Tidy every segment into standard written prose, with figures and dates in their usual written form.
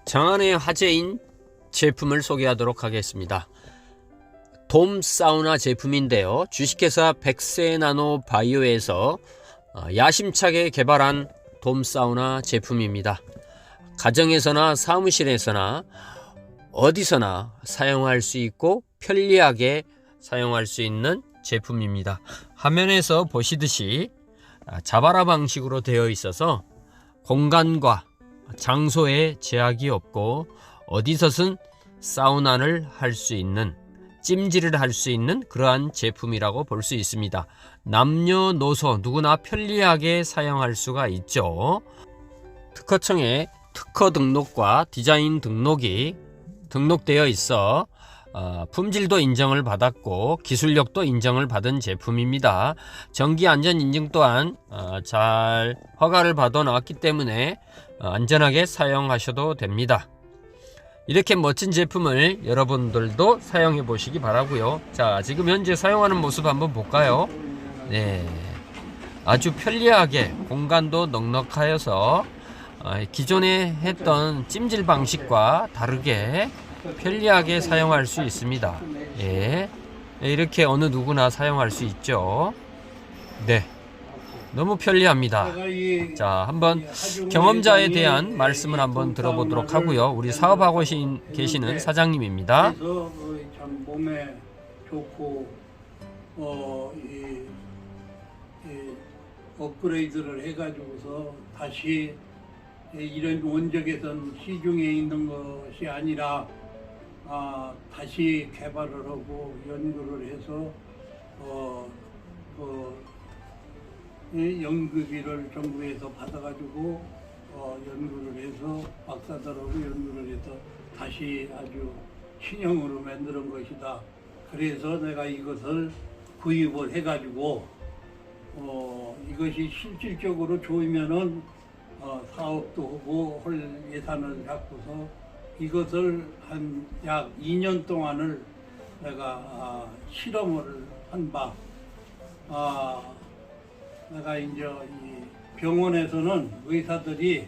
장안의 화제인 제품을 소개하도록 하겠습니다. 돔 사우나 제품인데요. 주식회사 백세나노 바이오에서 야심차게 개발한 돔 사우나 제품입니다. 가정에서나 사무실에서나 어디서나 사용할 수 있고 편리하게 사용할 수 있는 제품입니다. 화면에서 보시듯이 자바라 방식으로 되어 있어서 공간과 장소에 제약이 없고 어디서든 사우나를 할 수 있는, 찜질을 할 수 있는 그러한 제품이라고 볼 수 있습니다. 남녀노소 누구나 편리하게 사용할 수가 있죠. 특허청에 특허 등록과 디자인 등록이 등록되어 있어 품질도 인정을 받았고 기술력도 인정을 받은 제품입니다. 전기안전인증 또한 잘 허가를 받아 나왔기 때문에 안전하게 사용하셔도 됩니다. 이렇게 멋진 제품을 여러분들도 사용해 보시기 바라고요. 자, 지금 현재 사용하는 모습 한번 볼까요? 네, 아주 편리하게 공간도 넉넉하여서 기존에 했던 찜질 방식과 다르게 편리하게 사용할 수 있습니다. 예, 이렇게 어느 누구나 사용할 수 있죠. 네, 너무 편리합니다. 자, 한번 경험자에 대한 말씀을 한번 들어보도록 하고요. 우리 사업하고 계시는 사장님입니다. 그래서 참 몸에 좋고 이 업그레이드를 해가지고서 다시 이런 원적에선 시중에 있는 것이 아니라 다시 개발을 하고 연구를 해서 연구비를 정부에서 받아가지고 연구를 해서 박사들하고 연구를 해서 다시 아주 신형으로 만드는 것이다. 그래서 내가 이것을 구입을 해가지고 이것이 실질적으로 좋으면은 사업도 하고 할 예산을 잡고서 이것을 한 약 2년 동안을 내가 실험을 한 바. 내가 이제 이 병원에서는 의사들이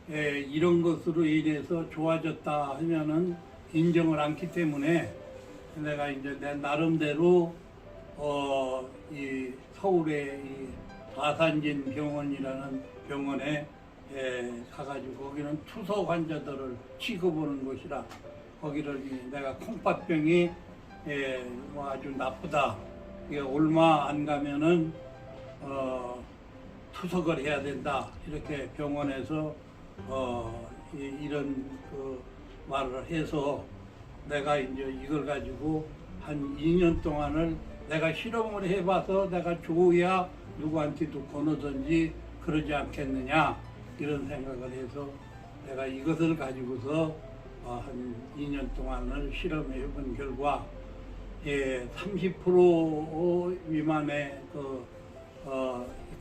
이런 것으로 인해서 좋아졌다 하면은 인정을 않기 때문에 내가 이제 내 나름대로 이 서울의 이 다산진 병원이라는 병원에 가가지고 거기는 투석 환자들을 취급하는 곳이라 거기를 내가 콩팥병이 뭐 아주 나쁘다. 이게 얼마 안 가면은 투석을 해야 된다. 이렇게 병원에서 이런 그 말을 해서 내가 이제 이걸 가지고 한 2년 동안을 내가 실험을 해봐서 내가 좋아야 누구한테도 권하든지 그러지 않겠느냐 이런 생각을 해서 내가 이것을 가지고서 한 2년 동안을 실험해 본 결과 30% 미만의 그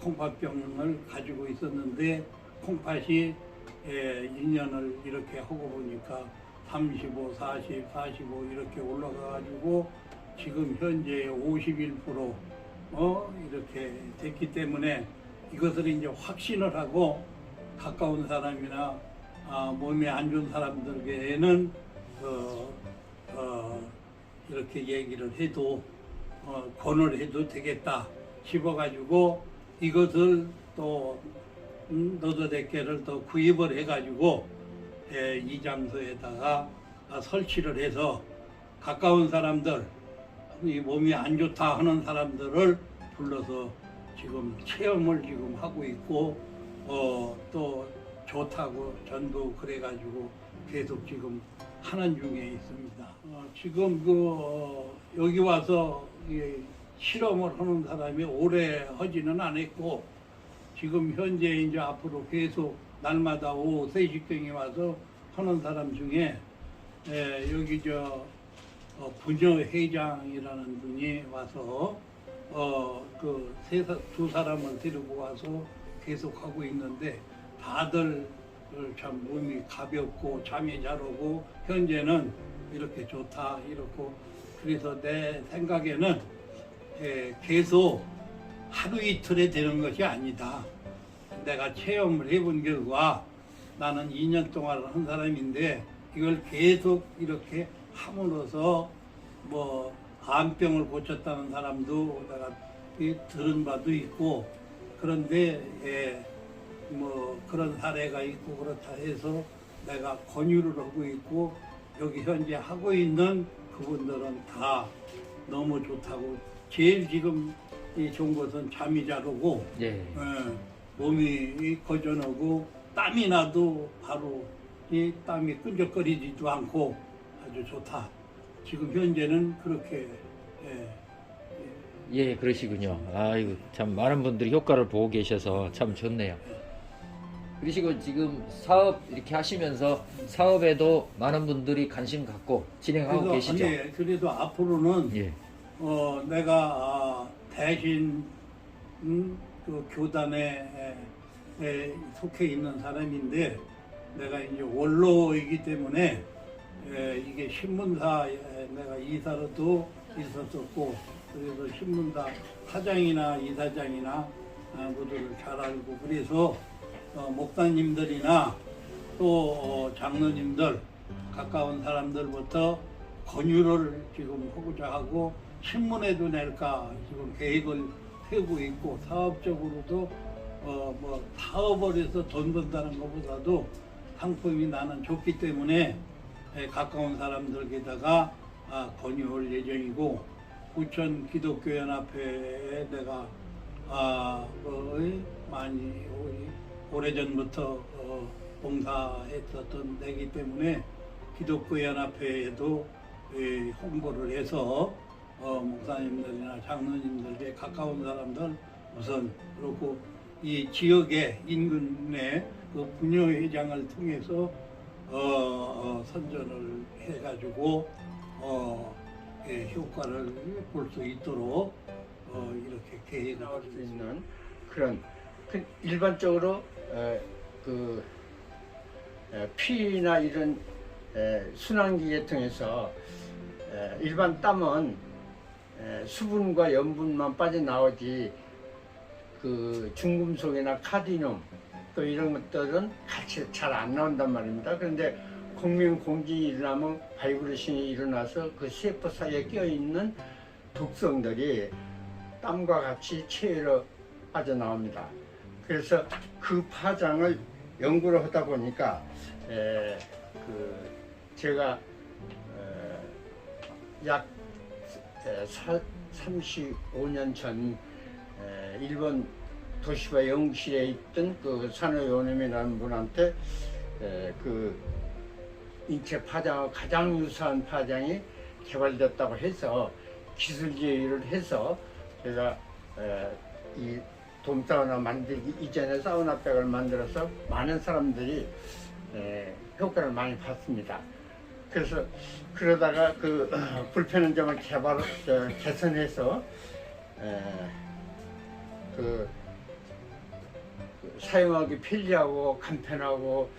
콩팥병을 가지고 있었는데 콩팥이 2년을 이렇게 하고 보니까 35, 40, 45 이렇게 올라가가지고 지금 현재 51% 이렇게 됐기 때문에 이것을 이제 확신을 하고 가까운 사람이나 몸이 안 좋은 사람들에게는 이렇게 얘기를 해도 권을 해도 되겠다 싶어가지고 이것을 또 너도대께를 또 구입을 해가지고 이 장소에다가 설치를 해서 가까운 사람들, 이 몸이 안 좋다 하는 사람들을 불러서 지금 체험을 지금 하고 있고 또 좋다고 전도 그래가지고 계속 지금 하는 중에 있습니다. 지금 여기 와서 실험을 하는 사람이 오래 하지는 않았고 지금 현재 이제 앞으로 계속 날마다 오후 3시경에 와서 하는 사람 중에 여기 부녀 회장이라는 분이 와서 두 사람을 데리고 와서 계속 하고 있는데 다들 참 몸이 가볍고 잠이 잘 오고 현재는 이렇게 좋다 이렇고 그래서 내 생각에는 계속 하루 이틀에 되는 것이 아니다. 내가 체험을 해본 결과 나는 2년 동안 한 사람인데 이걸 계속 이렇게 함으로써 뭐 암병을 고쳤다는 사람도 내가 들은 바도 있고 그런데 뭐 그런 사례가 있고 그렇다 해서 내가 권유를 하고 있고 여기 현재 하고 있는 그분들은 다 너무 좋다고 제일 지금 이 좋은 것은 잠이 잘 오고 예. 몸이 거전하고 땀이 나도 바로 이 땀이 끈적거리지도 않고 아주 좋다. 지금 현재는 그렇게 예, 그러시군요. 아이고, 참 많은 분들이 효과를 보고 계셔서 참 좋네요. 그러시고 지금 사업 이렇게 하시면서 사업에도 많은 분들이 관심 갖고 진행하고 계시죠? 예, 그래도 앞으로는 예. 내가 대신 그 교단에 속해 있는 사람인데 내가 이제 원로이기 때문에 이게 신문사에 내가 이사로도 있었었고 그래서 신문사 사장이나 이사장이나 모두를 잘 알고 그래서 목사님들이나 또 장로님들 가까운 사람들부터 권유를 지금 하고자 하고 신문에도 낼까 지금 계획을 세우고 있고 사업적으로도 뭐 사업을 해서 돈 번다는 것보다도 상품이 나는 좋기 때문에 가까운 사람들에다가 권유할 예정이고 부천 기독교연합회에 내가 많이 오래전부터 봉사했었던 데이기 때문에 기독교연합회에도 홍보를 해서 목사님들이나 장로님들에게 가까운 사람들 우선 그렇고 이 지역의 인근의 그 부녀회장을 통해서 선전을 해가지고 효과를 볼 수 있도록 이렇게 계획을 나올 하고 수 있습니다. 있는 그런 일반적으로 피나 이런 순환기 계통에서 일반 땀은 수분과 염분만 빠져나오지 그 중금속이나 카드뮴 또 이런 것들은 같이 잘 안 나온단 말입니다. 그런데 공명공진이 일어나면 바이브레이션이 일어나서 그 세포 사이에 껴있는 독성들이 땀과 같이 체외로 빠져나옵니다. 그래서 그 파장을 연구를 하다 보니까 제가 약 35년 전 일본 도시바 연구실에 있던 그 산호요놈이라는 분한테 그 인체 파장하고 가장 유사한 파장이 개발됐다고 해서 기술 제휴를 해서 제가 이 돔사우나 만들기 이전에 사우나백을 만들어서 많은 사람들이 효과를 많이 봤습니다. 그래서 그러다가 그 불편한 점을 개선해서 그 사용하기 편리하고 간편하고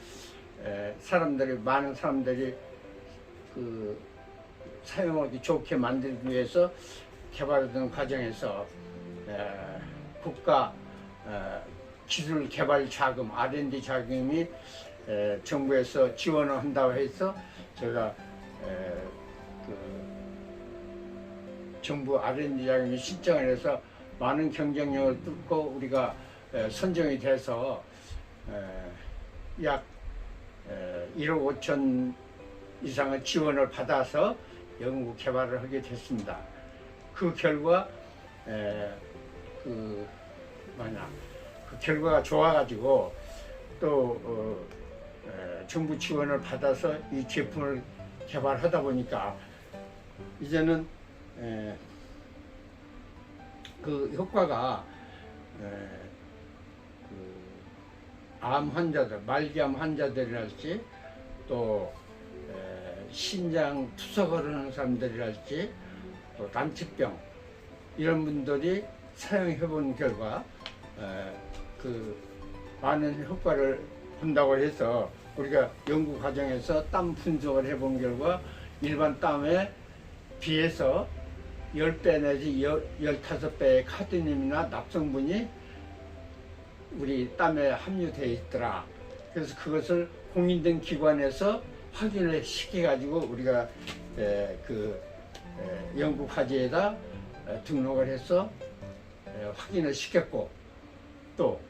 많은 사람들이 그 사용하기 좋게 만들기 위해서 개발하던 과정에서 국가 기술 개발 자금 R&D 자금이 정부에서 지원을 한다고 해서 제가 그 정부 R&D 자금이 신청을 해서 많은 경쟁력을 뚫고 우리가 선정이 돼서 약 1억 5천 이상의 지원을 받아서 연구 개발을 하게 됐습니다. 그 결과 그 결과가 좋아가지고 또 정부 지원을 받아서 이 제품을 개발하다 보니까 이제는 그 효과가 암 환자들, 말기암 환자들이랄지 또 신장 투석을 하는 사람들이랄지 또 난치병 이런 분들이 사용해 본 결과 그 많은 효과를 본다고 해서 우리가 연구 과정에서 땀 분석을 해본 결과 일반 땀에 비해서 10배 내지 15배의 카드뮴이나 납성분이 우리 땀에 함유되어 있더라. 그래서 그것을 공인된 기관에서 확인을 시켜가지고 우리가 연구 과제에다 등록을 해서 확인을 시켰고, 또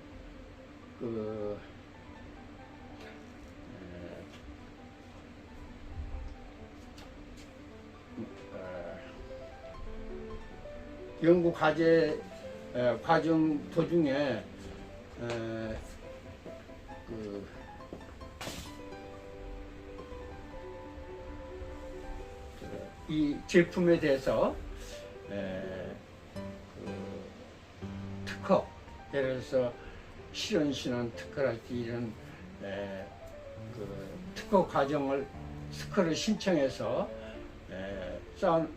연구 과제 과정 도중에 이 제품에 대해서 특허, 예를 들어서 실현신원 특허랄지 이런 특허 과정을 특허를 신청해서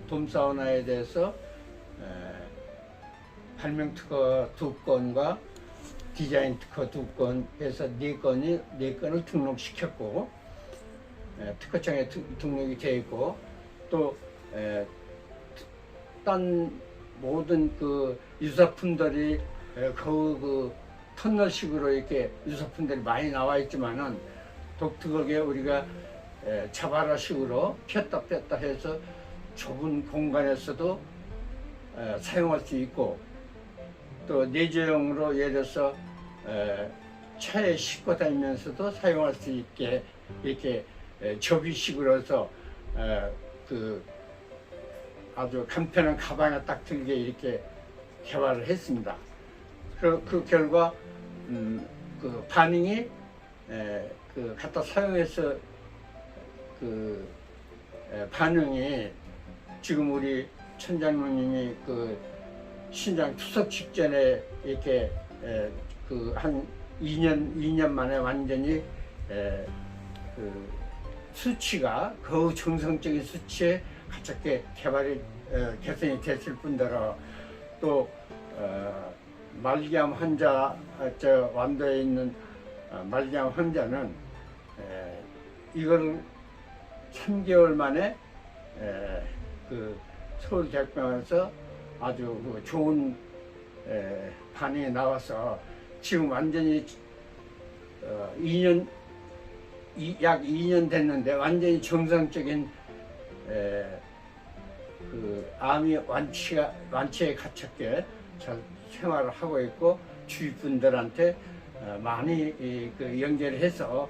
돔사우나에 대해서 발명 특허 2건과 디자인 특허 2건 해서 4건을 등록시켰고, 특허청에 등록이 되어 있고, 또 딴 모든 그 유사품들이 그 터널식으로 이렇게 유사품들이 많이 나와 있지만은 독특하게 우리가 자바라식으로 폈다 뺐다 해서 좁은 공간에서도 사용할 수 있고, 또 내조용으로 예를 들어서 차에 싣고 다니면서도 사용할 수 있게 이렇게 접이식으로 해서 아주 간편한 가방에 딱 들게 이렇게 개발을 했습니다. 그 결과 그 반응이 갖다 사용해서 반응이 지금 우리 천장로님이 신장 투석 직전에 이렇게 한 2년 만에 완전히 수치가 거의 정상적인 수치에 가깝게 개선이 됐을 뿐더러, 또 말기암 환자, 완도에 있는 말기암 환자는 이걸 3개월 만에 서울대학병원에서 아주 좋은 반응이 나와서 지금 완전히 약 2년 됐는데 완전히 정상적인 암이 완치에 가깝게 잘 생활을 하고 있고, 주위 분들한테 많이 연결해서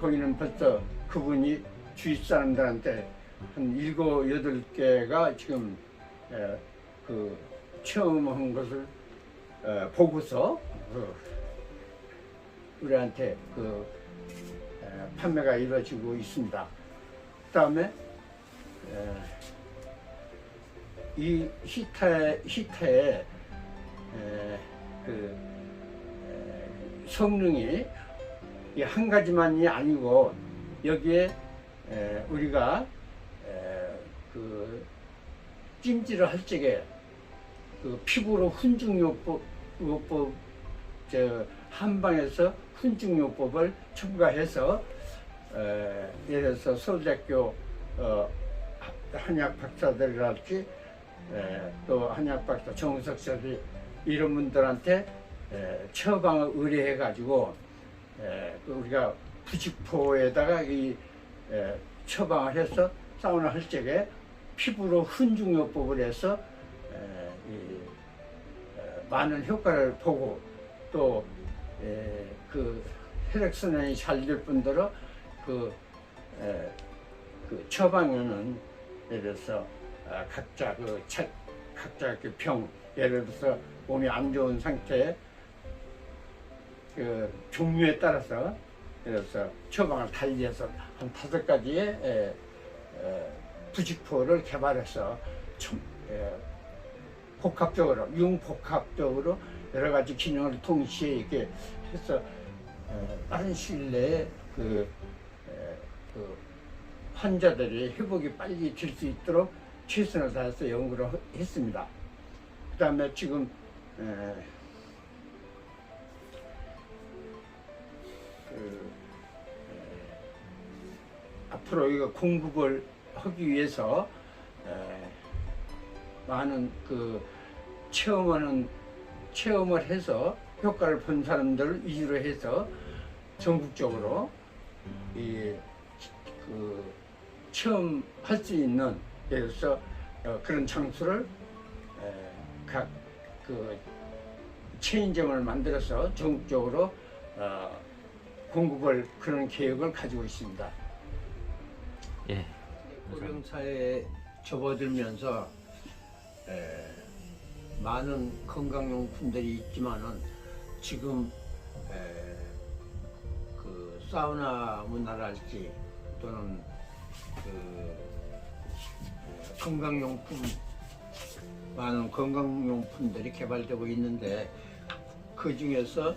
거기는 벌써 그분이 주위 사람들한테 한 7, 8개가 지금 체험한 것을 보고서 우리한테 판매가 이루어지고 있습니다. 그 다음에 이 히타의 성능이 한 가지만이 아니고, 여기에 우리가 찜질을 할 적에 피부로 훈증요법, 한방에서 훈증요법을 첨가해서 예를 들어서 서울대학교 한의학 박사들이랄지 또 한의학 박사 정석설이 이런 분들한테 처방을 의뢰해 가지고 우리가 부직포에다가 이 처방을 해서 사우나 할 적에 피부로 훈증요법을 해서 많은 효과를 보고, 또 혈액순환이 잘 될 뿐더러 처방에는 예를 들어서 각자 병, 예를 들어서 몸이 안 좋은 상태에 종류에 따라서 예를 들어서 처방을 달리해서 한 5가지의 부직포를 개발해서 복합적으로, 융복합적으로 여러 가지 기능을 동시에 이렇게 해서 빠른 시일 내에 환자들이 회복이 빨리 될 수 있도록 최선을 다해서 연구를 했습니다. 그 다음에 지금 앞으로 이거 공급을 하기 위해서 많은 체험을 해서 효과를 본 사람들 위주로 해서 전국적으로 체험할 수 있는 그래서 그런 장소를 각 체인점을 만들어서 전국적으로 공급할 그런 계획을 가지고 있습니다. 예. 고령사회에 접어들면서 많은 건강용품들이 있지만은 지금 그 사우나 문화랄지 또는 건강용품 많은 건강용품들이 개발되고 있는데 그 중에서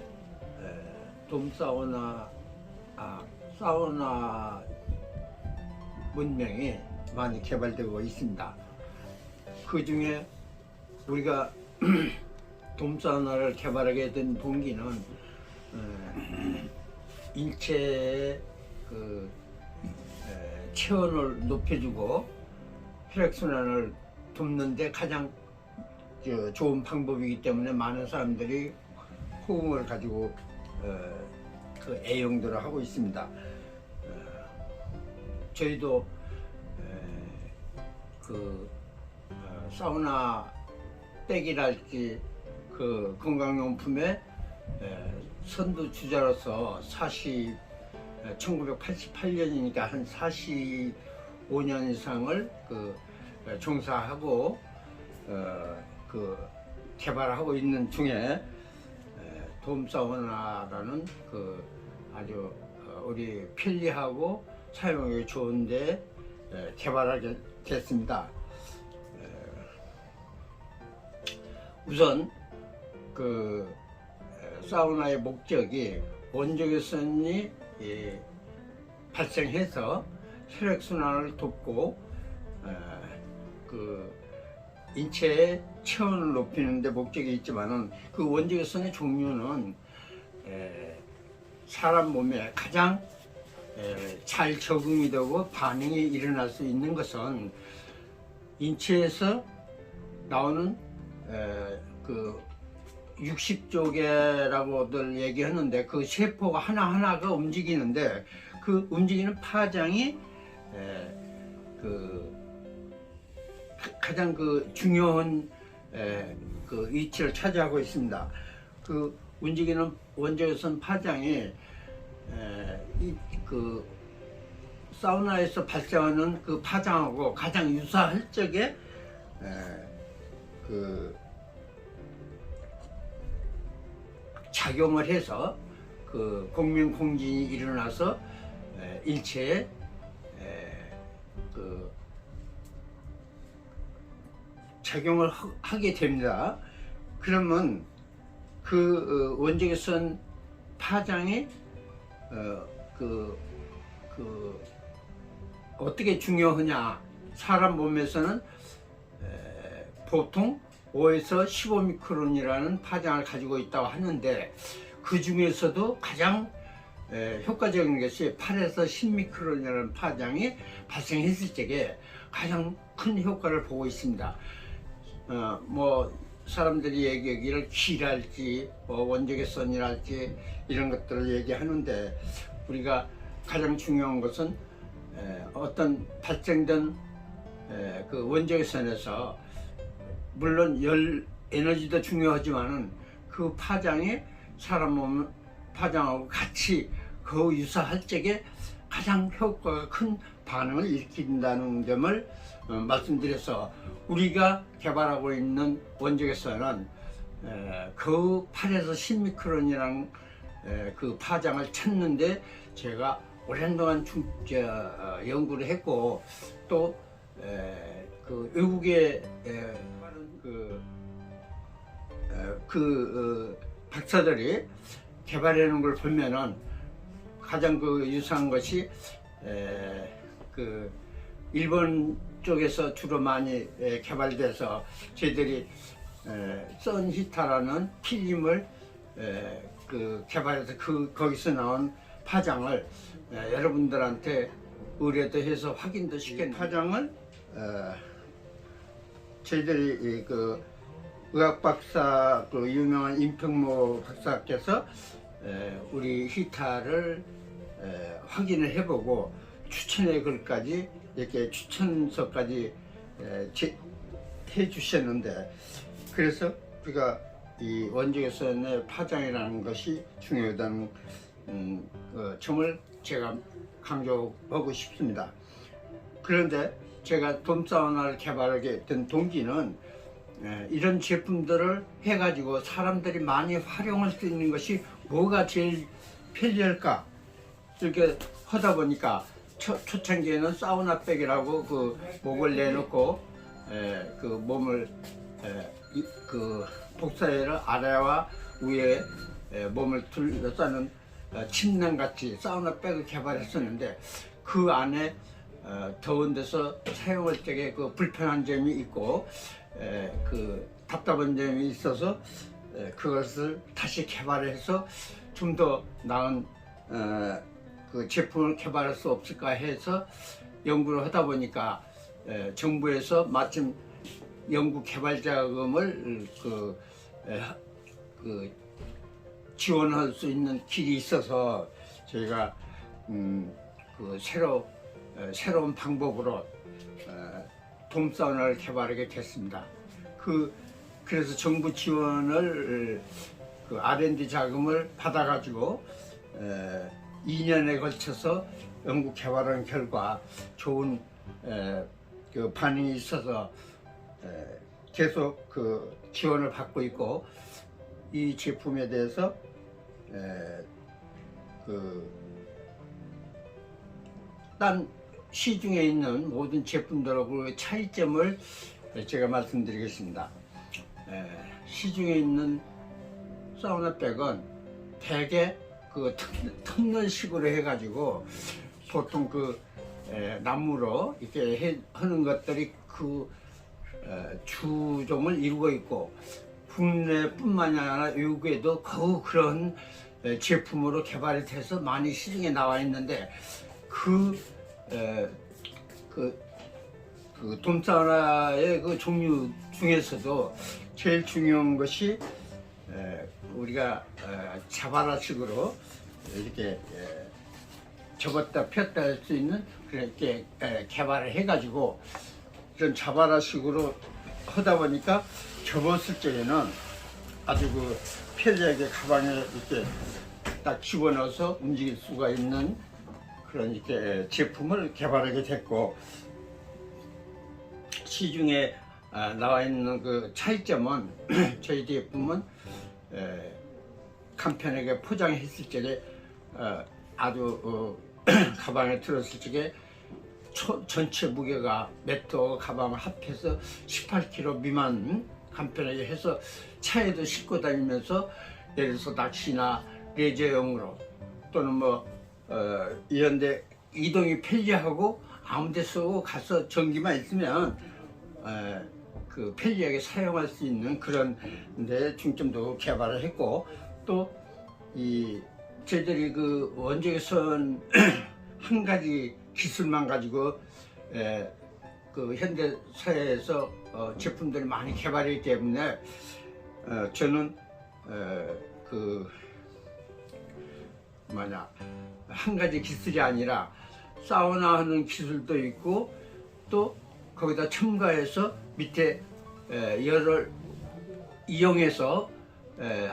사우나 문명이 많이 개발되고 있습니다. 그 중에 우리가 돔사우나를 개발하게 된 동기는 인체의 체온을 높여주고 혈액순환을 돕는데 가장 좋은 방법이기 때문에 많은 사람들이 호응을 가지고 그 애용들을 하고 있습니다. 저희도 사우나 백이랄지 그 건강용품의 선두주자로서 1988년이니까 한 45년 이상을 종사하고 개발하고 있는 중에 돔사우나라는 아주 우리 편리하고 사용하기 좋은데 개발하게 됐습니다. 우선 사우나의 목적이 원적외선이 발생해서 혈액순환을 돕고 인체의 체온을 높이는 데 목적이 있지만은 그 원적외선의 종류는 사람 몸에 가장 잘 적응이 되고 반응이 일어날 수 있는 것은 인체에서 나오는 60조개라고들 얘기하는데 그 세포가 하나하나가 움직이는데 그 움직이는 파장이 가장 중요한 위치를 차지하고 있습니다. 그 움직이는 원적외선 파장이 사우나에서 발생하는 그 파장하고 가장 유사할 적에 작용을 해서 공명공진이 일어나서 일체에 작용을 하게 됩니다. 그러면 원적외선 파장이 어떻게 중요하냐? 사람 몸에서는 보통 5에서 15미크론이라는 파장을 가지고 있다고 하는데 그 중에서도 가장 효과적인 것이 8에서 10미크론이라는 파장이 발생했을 적에 가장 큰 효과를 보고 있습니다. 사람들이 얘기하기를 기랄지 원적외선이랄지 이런 것들을 얘기하는데 우리가 가장 중요한 것은 어떤 발생된 원적외선에서 물론 열 에너지도 중요하지만은 그 파장이 사람 몸 파장하고 같이 유사할 적에 가장 효과가 큰 반응을 일으킨다는 점을 말씀드려서 우리가 개발하고 있는 원적외선은 8에서 10미크론이라는 그 파장을 찾는데 제가 오랜 동안 연구를 했고 또 외국의 박사들이 개발하는 걸 보면은 가장 유사한 것이 일본 쪽에서 주로 많이 개발돼서 저희들이 선히타라는 필름을 개발해서 거기서 나온 파장을 여러분들한테 의뢰도 해서 확인도 시킨 파장을 저희들이 의학 박사 그 유명한 임평모 박사께서 우리 히타를 확인을 해보고 추천의 글까지 이렇게 추천서까지 해주셨는데, 그래서 우리가 이 원적외선의 파장이라는 것이 중요하다는 점을 제가 강조하고 싶습니다. 그런데 제가 돔사우나를 개발하게 된 동기는 이런 제품들을 해가지고 사람들이 많이 활용할 수 있는 것이 뭐가 제일 편리할까, 이렇게 하다 보니까 초창기에는 사우나백이라고 그 목을 내놓고 그 몸을 그 복사해를 아래와 위에 몸을 둘러싸는 침낭같이 사우나백을 개발했었는데, 그 안에 더운 데서 사용할 적에 그 불편한 점이 있고 그 답답한 점이 있어서 그것을 다시 개발해서 좀 더 나은 그 제품을 개발할 수 없을까 해서 연구를 하다 보니까 정부에서 마침 연구 개발 자금을 그 지원할 수 있는 길이 있어서 저희가 그 새로운 방법으로 돔사우나를 개발하게 됐습니다. 그래서 정부 지원을 그 R&D 자금을 받아가지고 2년에 걸쳐서 연구 개발한 결과 좋은 그 반응이 있어서 계속 그 지원을 받고 있고, 이 제품에 대해서 딴 시중에 있는 모든 제품들하고 차이점을 제가 말씀드리겠습니다. 시중에 있는 사우나백은 대개 그 턱널식으로 해가지고 보통 그 나무로 이렇게 하는 것들이 그 주종을 이루고 있고, 국내뿐만이 아니라 외국에도 거의 그런 제품으로 개발이 돼서 많이 시중에 나와 있는데, 그 돔사우나의 그 종류 중에서도 제일 중요한 것이 우리가 자바라식으로 이렇게 접었다 폈다 할 수 있는 그렇게 개발을 해가지고, 이런 자바라식으로 하다 보니까 접었을 적에는 아주 그 편리하게 가방에 이렇게 딱 집어넣어서 움직일 수가 있는 그런 이렇게 제품을 개발하게 됐고, 시중에 나와 있는 그 차이점은 저희 제품은 간편하게 포장했을 적에 아주 가방에 들었을 적에 전체 무게가 매트와 가방을 합해서 18kg 미만 간편하게 해서 차에도 싣고 다니면서 예를 들어서 낚시나 레저용으로 또는 뭐 이런데 이동이 편리하고 아무데 쓰고 가서 전기만 있으면 그 편리하게 사용할 수 있는 그런 데 중점도 개발을 했고, 또 이 저희들이 그 원적외선 한 가지 기술만 가지고 그 현대 사회에서 제품들이 많이 개발이기 때문에 저는 그 한 가지 기술이 아니라 사우나 하는 기술도 있고, 또 거기다 첨가해서 밑에 열을 이용해서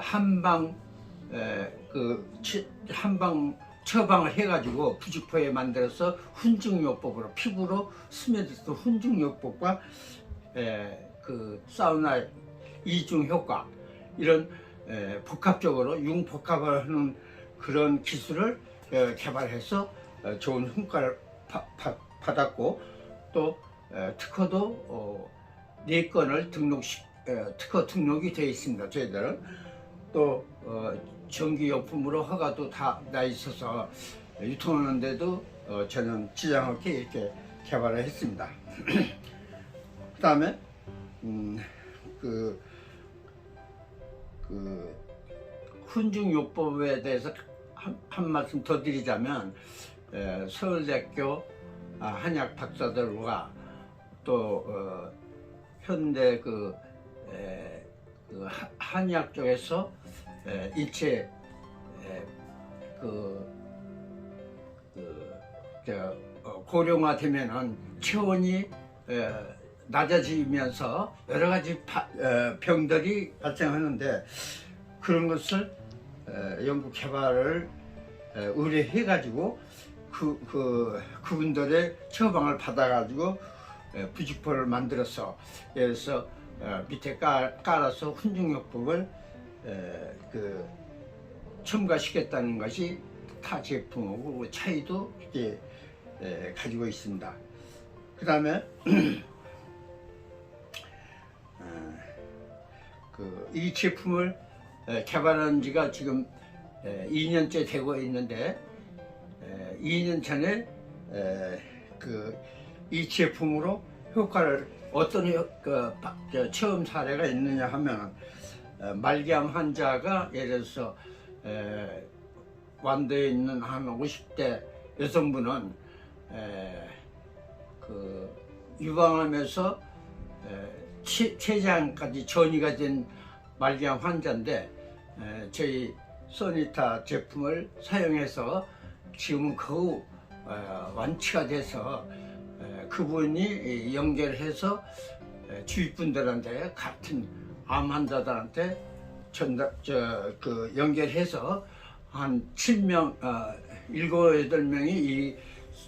한방 한방 처방을 해가지고 부직포에 만들어서 훈증요법으로 피부로 스며들어서 훈증요법과 그 사우나 이중 효과, 이런 복합적으로 융복합을 하는 그런 기술을 개발해서 좋은 성과를 받았고, 또 특허도 4건을 특허 등록이 되어 있습니다. 저희들은 또 전기용품으로 허가도 다 나 있어서 유통하는데도 저는 지장 없게 이렇게 개발을 했습니다. 그 다음에 그 훈증요법에 대해서 한 말씀 더 드리자면, 서울대학교 한약 박사들과 또 현대 그 그 한의학 쪽에서 인체 고령화되면은 체온이 낮아지면서 여러 가지 병들이 발생하는데 그런 것을 연구 개발을 의뢰해 가지고 그분들의 처방을 받아 가지고 부직포를 만들어서 그래서 밑에 깔아서 훈증요법을 첨가시켰다는 것이 타 제품하고 차이도 이렇게 가지고 있습니다. 그 다음에 이 제품을 개발한 지가 지금 2년째 되고 있는데 2년 전에 이 제품으로 효과를 어떤 처음 사례가 있느냐 하면 말기암 환자가 예를 들어서 완도에 있는 한 50대 여성분은 유방암에서 췌장까지 전이가 된 말기암 환자인데 저희 소니타 제품을 사용해서 지금은 거의 완치가 돼서 그분이 연결해서 주위 분들한테 같은 암 환자들한테 연결해서 한 7명, 7, 8명이 이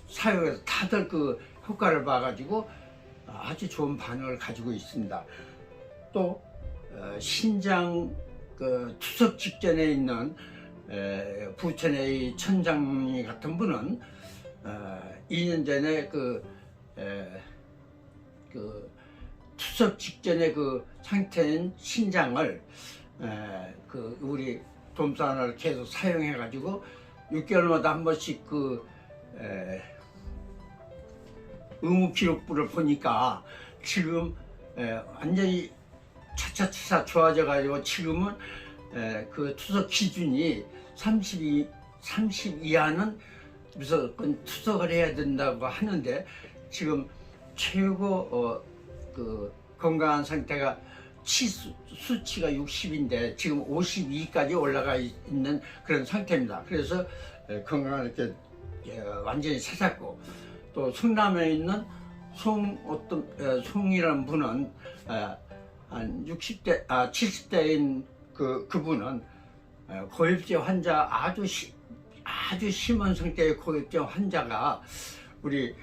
사용해서 다들 그 효과를 봐가지고 아주 좋은 반응을 가지고 있습니다. 또 신장 투석 직전에 있는 부천의 천장이 같은 분은 2년 전에 투석 직전에 그 상태인 신장을 우리 돔산을 계속 사용해 가지고 6개월마다 한 번씩 의무 기록부를 보니까 지금 완전히 차차차차 좋아져 가지고 지금은 그 투석 기준이 30 이하는 무조건 투석을 해야 된다고 하는데 지금 최고 건강한 상태가 수치가 60인데 지금 52까지 올라가 있는 그런 상태입니다. 그래서 건강을 이렇게 완전히 찾았고 또 성남에 있는 송이라는 분은 한 60대, 70대인 그분은 고엽제 환자 아주 심한 상태의 고엽제 환자가 우리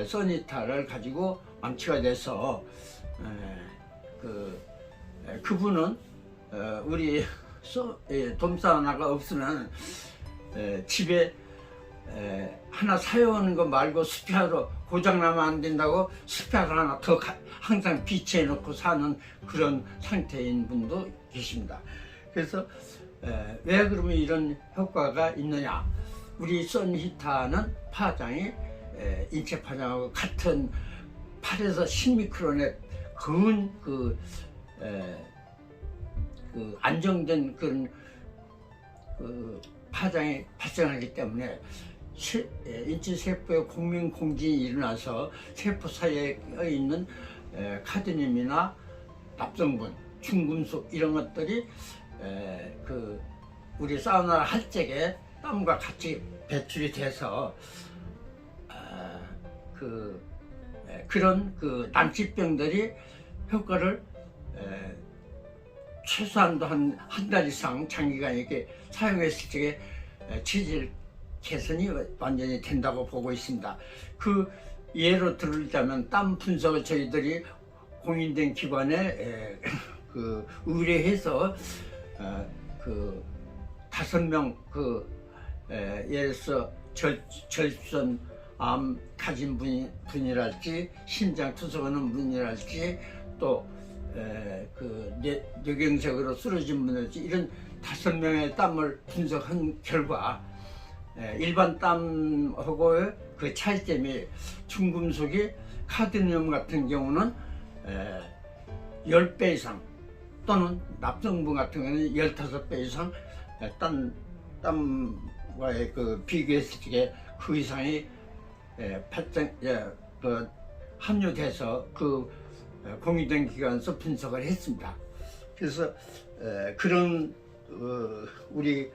소니타를 가지고 완치가 돼서 그분은 우리 돔사우나가 없으면 집에 하나 사용하는 거 말고 스피커로 고장나면 안 된다고 스피커를 하나 더 항상 비치해 놓고 사는 그런 상태인 분도 계십니다. 그래서 왜 그러면 이런 효과가 있느냐? 우리 선히타는 파장이 인체 파장하고 같은 8에서 10미크론의 근 안정된 그런 파장이 발생하기 때문에 인체 세포의 공명공진이 일어나서 세포 사이에 있는 카드뮴이나 납성분, 중금속 이런 것들이 우리 사우나를 할 적에 땀과 같이 배출이 돼서 그런 난치병들이 효과를 최소한도 한 달 이상 장기간 이렇게 사용했을 적에 체질 개선이 완전히 된다고 보고 있습니다. 그 예로 들자면 땀 분석을 저희들이 공인된 기관에 의뢰해서 5명 예를 들어서 절선 암 가진 분이랄지 심장 투석하는 분이랄지 또 뇌경색으로 쓰러진 분이랄지 이런 5명의 땀을 분석한 결과 일반 땀하고의 그 차이점이 중금속이 카드뮴 같은 경우는 10배 이상 또는 납성분 같은 경우는 15배 이상 땀과의 비교했을 때 그 이상이 합류돼서 공유된 기관에서 분석을 했습니다. 그래서 그런 우리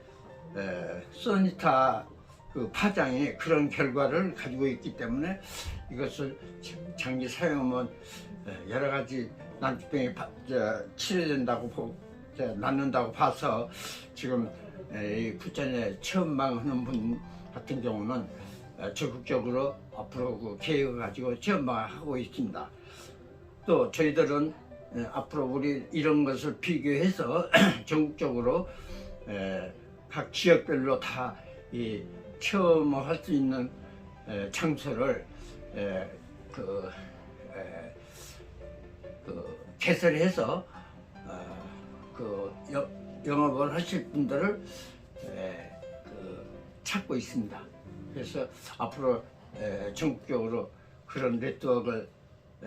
소니타 그 파장이 그런 결과를 가지고 있기 때문에 이것을 장기 사용하면 여러 가지 난치병이 치료된다고 낫는다고 봐서 지금 이 부천에 체험방하는 분 같은 경우는 적극적으로 앞으로 그 계획을 가지고 체험방을 하고 있습니다. 또 저희들은 앞으로 우리 이런 것을 비교해서 전국적으로 각 지역별로 다 이 체험을 할 수 있는 장소를 개설해서 영업을 하실 분들을 찾고 있습니다. 그래서 앞으로 전국적으로 그런 네트워크를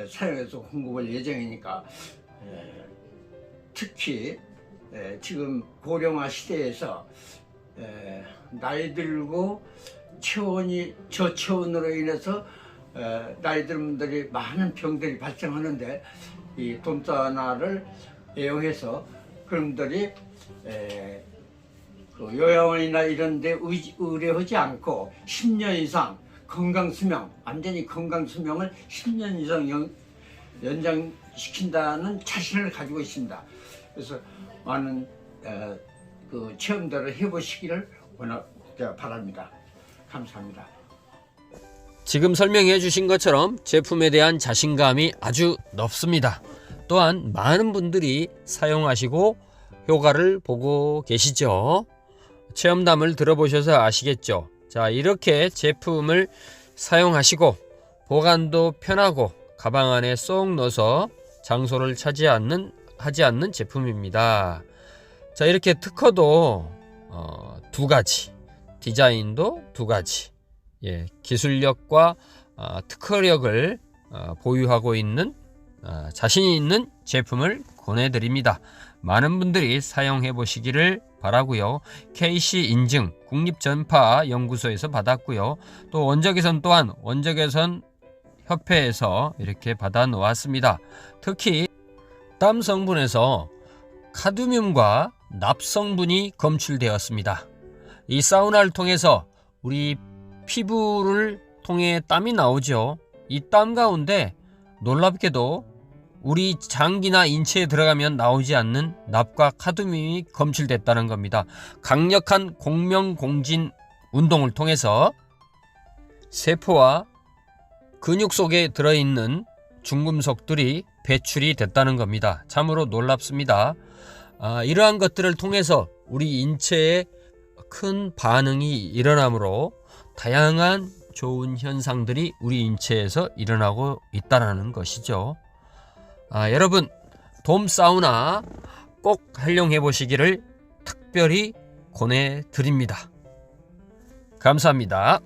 사용해서 공급할 예정이니까 특히 지금 고령화 시대에서 나이 들고 저체온으로 인해서 나이 든 분들이 많은 병들이 발생하는데 이 돔사우나를 애용해서 그런 분들이 그 요양원이나 이런 데 의뢰하지 않고 10년 이상 건강수명, 완전히 건강수명을 10년 이상 연장시킨다는 자신을 가지고 있습니다. 그래서 많은 그 체험들을 해보시기를 바랍니다. 감사합니다. 지금 설명해 주신 것처럼 제품에 대한 자신감이 아주 높습니다. 또한 많은 분들이 사용하시고 효과를 보고 계시죠. 체험담을 들어보셔서 아시겠죠. 자, 이렇게 제품을 사용하시고 보관도 편하고 가방 안에 쏙 넣어서 장소를 하지 않는 제품입니다. 자, 이렇게 특허도 두 가지, 디자인도 두 가지, 기술력과 특허력을 보유하고 있는 자신이 있는 제품을 권해드립니다. 많은 분들이 사용해 보시기를 바라고요. KC 인증 국립전파연구소에서 받았고요. 또 원적외선 또한 원적외선 협회에서 이렇게 받아 놓았습니다. 특히 땀 성분에서 카드뮴과 납성분이 검출되었습니다. 이 사우나를 통해서 우리 피부를 통해 땀이 나오죠. 이 땀 가운데 놀랍게도 우리 장기나 인체에 들어가면 나오지 않는 납과 카드뮴이 검출됐다는 겁니다. 강력한 공명공진 운동을 통해서 세포와 근육 속에 들어있는 중금속들이 배출이 됐다는 겁니다. 참으로 놀랍습니다. 이러한 것들을 통해서 우리 인체에 큰 반응이 일어나므로 다양한 좋은 현상들이 우리 인체에서 일어나고 있다는 것이죠. 여러분, 돔사우나 꼭 활용해 보시기를 특별히 권해드립니다. 감사합니다.